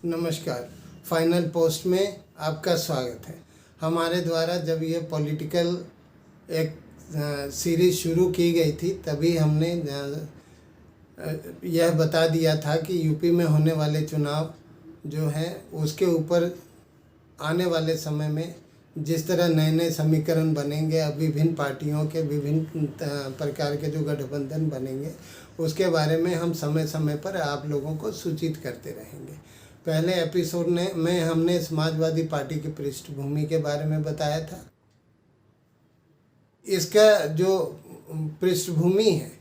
नमस्कार। Final post में आपका स्वागत है। हमारे द्वारा जब ये पॉलिटिकल एक सीरीज़ शुरू की गई थी, तभी हमने यह बता दिया था कि यूपी में होने वाले चुनाव जो हैं उसके ऊपर आने वाले समय में जिस तरह नए नए समीकरण बनेंगे, अब विभिन्न पार्टियों के विभिन्न प्रकार के जो गठबंधन बनेंगे, उसके बारे में हम समय समय पर आप लोगों को सूचित करते रहेंगे। पहले एपिसोड में हमने समाजवादी पार्टी की पृष्ठभूमि के बारे में बताया था। इसका जो पृष्ठभूमि है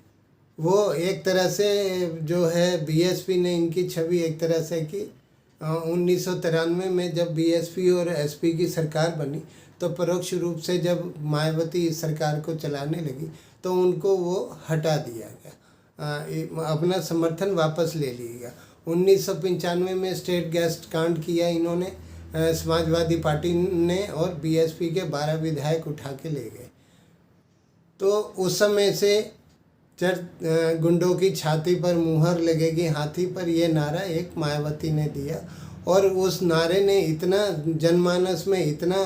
वो एक तरह से जो है बीएसपी ने इनकी छवि एक तरह से की 1993 में जब बीएसपी और एसपी की सरकार बनी, तो परोक्ष रूप से जब मायावती इस सरकार को चलाने लगी तो उनको वो हटा दिया गया, अपना समर्थन वापस ले लिया गया। 1995 में स्टेट गैस कांड किया इन्होंने, समाजवादी पार्टी ने, और बीएसपी के 12 विधायक उठा के ले गए। तो उस समय से गुंडों की छाती पर मुहर लगेगी हाथी पर, ये नारा एक मायावती ने दिया, और उस नारे ने इतना जनमानस में इतना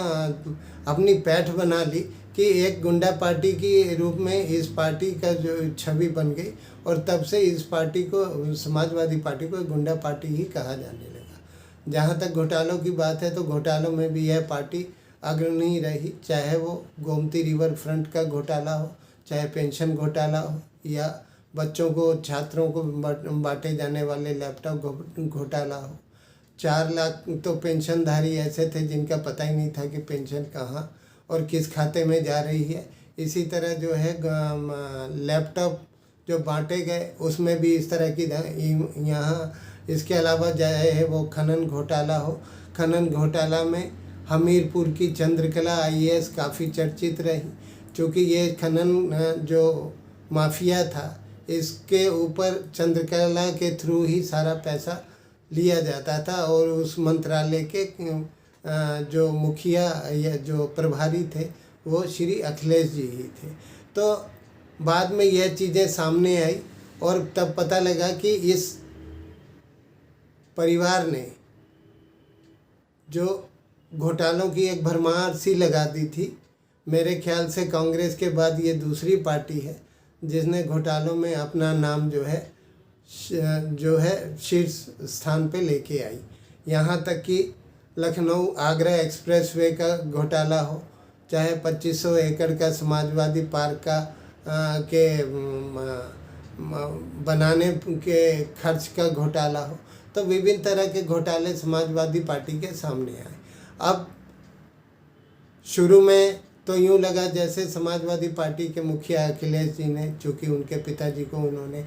अपनी पैठ बना ली कि एक गुंडा पार्टी के रूप में इस पार्टी का जो छवि बन गई, और तब से इस पार्टी को, समाजवादी पार्टी को, गुंडा पार्टी ही कहा जाने लगा। जहाँ तक घोटालों की बात है, तो घोटालों में भी यह पार्टी अग्रणी रही, चाहे वो गोमती रिवर फ्रंट का घोटाला हो, चाहे पेंशन घोटाला हो, या बच्चों को, छात्रों को बांटे जाने वाले लैपटॉप घोटाला हो। 4 लाख तो पेंशनधारी ऐसे थे जिनका पता ही नहीं था कि पेंशन कहाँ और किस खाते में जा रही है। इसी तरह जो है लैपटॉप जो बांटे गए उसमें भी इस तरह की यहाँ। इसके अलावा चाहे वो खनन घोटाला हो, खनन घोटाला में हमीरपुर की चंद्रकला आईएएस काफ़ी चर्चित रही, क्योंकि ये खनन जो माफिया था इसके ऊपर चंद्रकला के थ्रू ही सारा पैसा लिया जाता था, और उस मंत्रालय के जो मुखिया या जो प्रभारी थे वो श्री अखिलेश जी ही थे। तो बाद में यह चीज़ें सामने आई और तब पता लगा कि इस परिवार ने जो घोटालों की एक भरमार सी लगा दी थी। मेरे ख्याल से कांग्रेस के बाद ये दूसरी पार्टी है जिसने घोटालों में अपना नाम जो है शीर्ष स्थान पे लेके आई। यहाँ तक कि लखनऊ आगरा एक्सप्रेसवे का घोटाला हो, चाहे 2500 एकड़ का समाजवादी पार्क का के बनाने के खर्च का घोटाला हो, तो विभिन्न तरह के घोटाले समाजवादी पार्टी के सामने आए। अब शुरू में तो यूँ लगा जैसे समाजवादी पार्टी के मुखिया अखिलेश जी ने, चूँकि उनके पिताजी को उन्होंने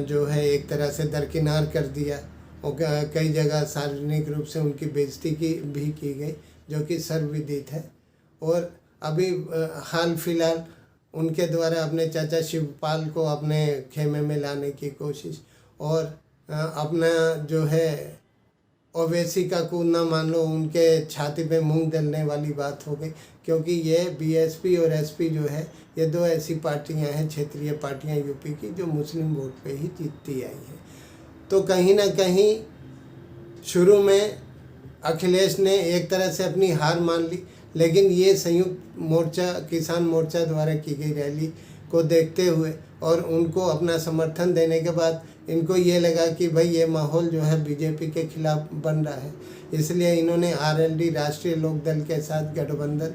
जो है एक तरह से दरकिनार कर दिया, और कई जगह सार्वजनिक रूप से उनकी बेइज्जती भी की गई, जो कि सर्वविदित है। और अभी हाल फिलहाल उनके द्वारा अपने चाचा शिवपाल को अपने खेमे में लाने की कोशिश, और अपना जो है ओवैसी का कूदना मान लो उनके छाती पे मूंग दलने वाली बात हो गई, क्योंकि ये बीएसपी और एसपी जो है ये दो ऐसी पार्टियां हैं, क्षेत्रीय पार्टियां यूपी की, जो मुस्लिम वोट पे ही जीतती आई हैं। तो कहीं ना कहीं शुरू में अखिलेश ने एक तरह से अपनी हार मान ली, लेकिन ये संयुक्त मोर्चा, किसान मोर्चा द्वारा की गई रैली को देखते हुए और उनको अपना समर्थन देने के बाद इनको ये लगा कि भाई ये माहौल जो है बीजेपी के खिलाफ बन रहा है, इसलिए इन्होंने आरएलडी, राष्ट्रीय लोक दल के साथ गठबंधन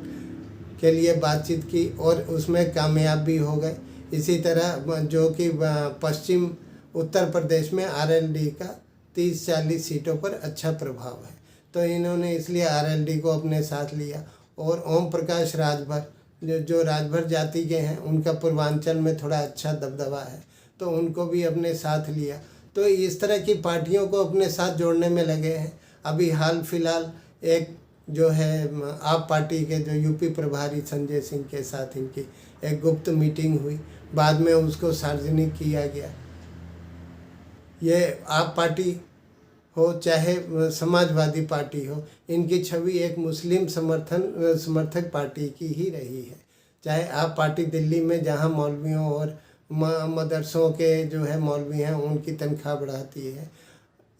के लिए बातचीत की और उसमें कामयाब भी हो गए। इसी तरह जो कि पश्चिम उत्तर प्रदेश में आरएलडी का 30-40 सीटों पर अच्छा प्रभाव है, तो इन्होंने इसलिए आरएलडी को अपने साथ लिया। और ओम प्रकाश राजभर जो राजभर जाति के हैं, उनका पूर्वांचल में थोड़ा अच्छा दबदबा है, तो उनको भी अपने साथ लिया। तो इस तरह की पार्टियों को अपने साथ जोड़ने में लगे हैं। अभी हाल फिलहाल एक जो है आप पार्टी के जो यूपी प्रभारी संजय सिंह के साथ इनकी एक गुप्त मीटिंग हुई, बाद में उसको सार्वजनिक किया गया। ये आप पार्टी हो चाहे समाजवादी पार्टी हो, इनकी छवि एक मुस्लिम समर्थक पार्टी की ही रही है। चाहे आप पार्टी दिल्ली में जहां मौलवियों और मदरसों के जो है मौलवी हैं उनकी तनख्वाह बढ़ाती है,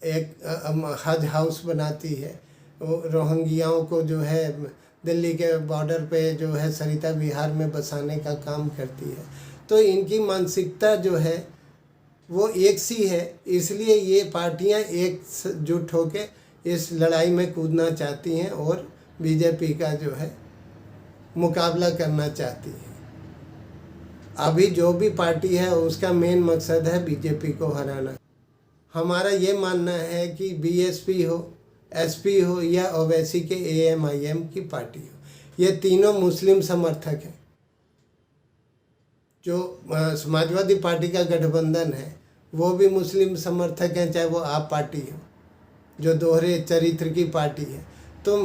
एक हज हाउस बनाती है, रोहिंग्याओं को जो है दिल्ली के बॉर्डर पे जो है सरिता विहार में बसाने का काम करती है। तो इनकी मानसिकता जो है वो एक सी है, इसलिए ये पार्टियां एकजुट होकर इस लड़ाई में कूदना चाहती हैं और बीजेपी का जो है मुकाबला करना चाहती है। अभी जो भी पार्टी है उसका मेन मकसद है बीजेपी को हराना। हमारा ये मानना है कि बीएसपी हो, एसपी हो या ओवैसी के एएमआईएम की पार्टी हो, ये तीनों मुस्लिम समर्थक हैं। जो समाजवादी पार्टी का गठबंधन है वो भी मुस्लिम समर्थक हैं, चाहे वो आप पार्टी हो जो दोहरे चरित्र की पार्टी है। तो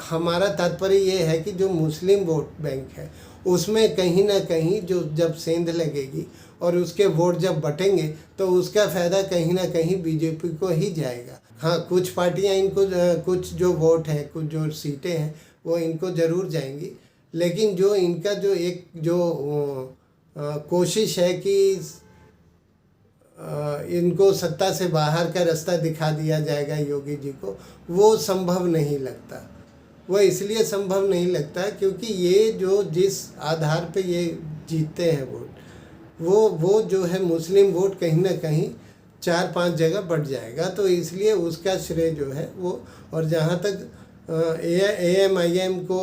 हमारा तात्पर्य ये है कि जो मुस्लिम वोट बैंक है उसमें कहीं ना कहीं जो जब सेंध लगेगी और उसके वोट जब बटेंगे तो उसका फ़ायदा कहीं ना कहीं बीजेपी को ही जाएगा। हाँ, कुछ पार्टियां इनको कुछ जो वोट हैं, कुछ जो सीटें हैं वो इनको ज़रूर जाएंगी, लेकिन जो इनका जो एक जो कोशिश है कि इनको सत्ता से बाहर का रास्ता दिखा दिया जाएगा योगी जी को, वो संभव नहीं लगता। वो इसलिए संभव नहीं लगता क्योंकि ये जो जिस आधार पे ये जीतते हैं वोट, वो जो है मुस्लिम वोट कहीं ना कहीं 4-5 जगह बढ़ जाएगा। तो इसलिए उसका श्रेय जो है वो, और जहाँ तक एएमआईएम को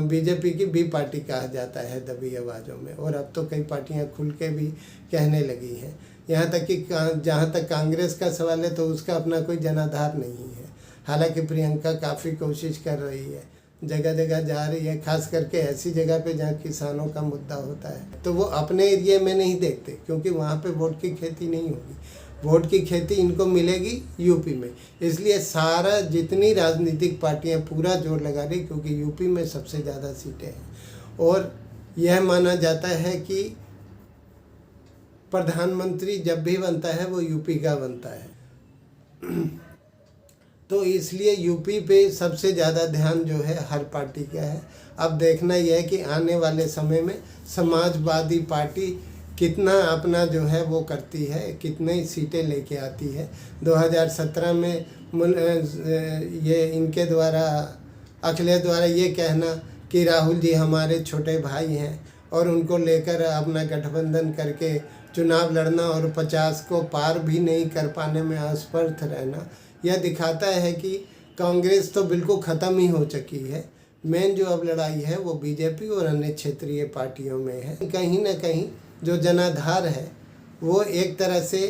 बीजेपी की बी पार्टी कहा जाता है दबी आवाज़ों में, और अब तो कई पार्टियां खुल के भी कहने लगी हैं। यहाँ तक कि जहाँ तक कांग्रेस का सवाल है तो उसका अपना कोई जनाधार नहीं है। हालांकि प्रियंका काफ़ी कोशिश कर रही है, जगह जगह जा रही है, खास करके ऐसी जगह पे जहाँ किसानों का मुद्दा होता है। तो वो अपने एरिया में नहीं देखते क्योंकि वहाँ पे वोट की खेती नहीं होगी। वोट की खेती इनको मिलेगी यूपी में, इसलिए सारा जितनी राजनीतिक पार्टियां पूरा जोर लगा रही, क्योंकि यूपी में सबसे ज़्यादा सीटें हैं और यह माना जाता है कि प्रधानमंत्री जब भी बनता है वो यूपी का बनता है। तो इसलिए यूपी पे सबसे ज़्यादा ध्यान जो है हर पार्टी का है। अब देखना यह है कि आने वाले समय में समाजवादी पार्टी कितना अपना जो है वो करती है, कितनी सीटें लेके आती है। 2017 में ये इनके द्वारा, अखिलेश द्वारा ये कहना कि राहुल जी हमारे छोटे भाई हैं और उनको लेकर अपना गठबंधन करके चुनाव लड़ना और 50 को पार भी नहीं कर पाने में असमर्थ रहना, यह दिखाता है कि कांग्रेस तो बिल्कुल ख़त्म ही हो चुकी है। मेन जो अब लड़ाई है वो बीजेपी और अन्य क्षेत्रीय पार्टियों में है। कहीं ना कहीं जो जनाधार है वो एक तरह से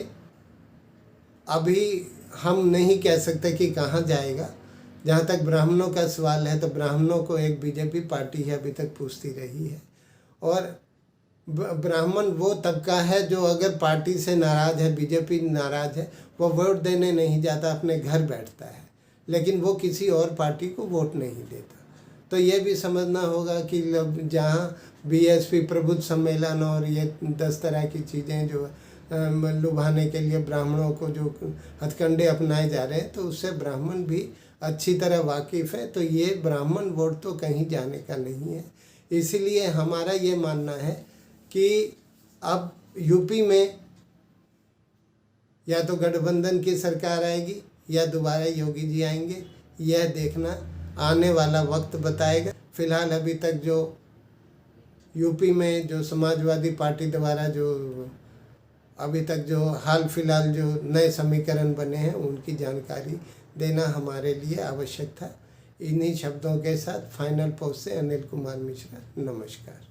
अभी हम नहीं कह सकते कि कहाँ जाएगा। जहाँ तक ब्राह्मणों का सवाल है तो ब्राह्मणों को एक बीजेपी पार्टी है अभी तक पूछती रही है, और ब्राह्मण वो तबका है जो अगर पार्टी से नाराज़ है, बीजेपी नाराज़ है, वो वोट देने नहीं जाता, अपने घर बैठता है, लेकिन वो किसी और पार्टी को वोट नहीं देता। तो ये भी समझना होगा कि जहाँ बीएसपी प्रबुद्ध सम्मेलन और ये 10 तरह की चीज़ें जो लुभाने के लिए ब्राह्मणों को जो हथकंडे अपनाए जा रहे हैं, तो उससे ब्राह्मण भी अच्छी तरह वाकिफ़ है। तो ये ब्राह्मण वोट तो कहीं जाने का नहीं है। इसीलिए हमारा ये मानना है कि अब यूपी में या तो गठबंधन की सरकार आएगी या दोबारा योगी जी आएंगे, यह देखना आने वाला वक्त बताएगा। फिलहाल अभी तक जो यूपी में जो समाजवादी पार्टी द्वारा जो अभी तक जो हाल फिलहाल जो नए समीकरण बने हैं उनकी जानकारी देना हमारे लिए आवश्यक था। इन्हीं शब्दों के साथ फाइनल पोस्ट से अनिल कुमार मिश्रा, नमस्कार।